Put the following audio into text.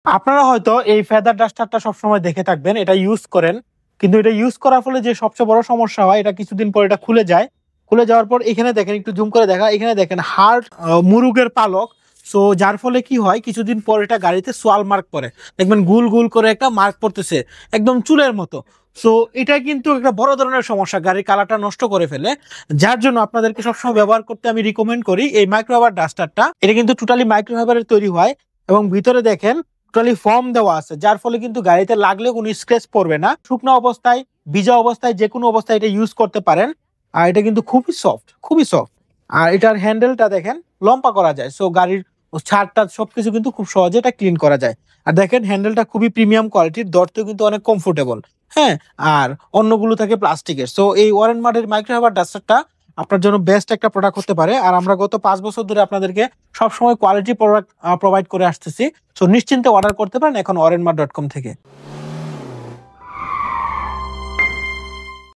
আপনারা হয়তো এই ফেদার ডাস্টারটা সবসময় দেখে থাকবেন, এটা ইউজ করেন, কিন্তু এটা ইউজ করার ফলে যে সবচেয়ে বড় সমস্যা হয়, এটা কিছুদিন পর এটা খুলে যায়। খুলে যাওয়ার পর এখানে দেখেন, একটু জুম করে দেখা, এখানে দেখেন হার্ড মুরুগের পালক। সো যার ফলে কি হয়, কিছুদিন পর এটা গাড়িতে সোয়াল মার্ক পরে, দেখবেন গুল গুল করে একটা মার্ক পড়তেছে, একদম চুলের মতো। সো এটা কিন্তু একটা বড় ধরনের সমস্যা, গাড়ির কালারটা নষ্ট করে ফেলে। যার জন্য আপনাদেরকে সবসময় ব্যবহার করতে আমি রিকমেন্ড করি এই মাইক্রোফাইবার ডাস্টারটা। এটা কিন্তু টোটালি মাইক্রোফাইবারের তৈরি হয়, এবং ভিতরে দেখেন টোটালি ফর্ম দেওয়া আছে, যার ফলে কিন্তু গাড়িতে লাগলে কোনো স্ক্র্যাচ পড়বে না। শুকনো অবস্থায়, ভিজা অবস্থায়, যে কোনো অবস্থায় এটা ইউজ করতে পারেন। আর এটা কিন্তু খুবই সফট, খুবই সফট। আর এটার হ্যান্ডেলটা দেখেন লম্বা করা যায়, সো গাড়ির ছাদটা সবকিছু কিন্তু খুব সহজে এটা ক্লিন করা যায়। আর দেখেন হ্যান্ডেলটা খুবই প্রিমিয়াম কোয়ালিটির, ধরতেও কিন্তু অনেক কমফোর্টেবল। হ্যাঁ, আর অন্যগুলো থাকে প্লাস্টিকের। সো এই ওয়ারেন মার্টের মাইক্রোফাইবার ডাস্টারটা আপনার জন্য বেস্ট একটা প্রোডাক্ট হতে পারে। আর আমরা গত 5 বছর ধরে আপনাদেরকে সবসময় কোয়ালিটি প্রোডাক্ট প্রোভাইড করে আসতেছি। সো নিশ্চিন্তে অর্ডার করতে পারেন এখন orenmart.com থেকে।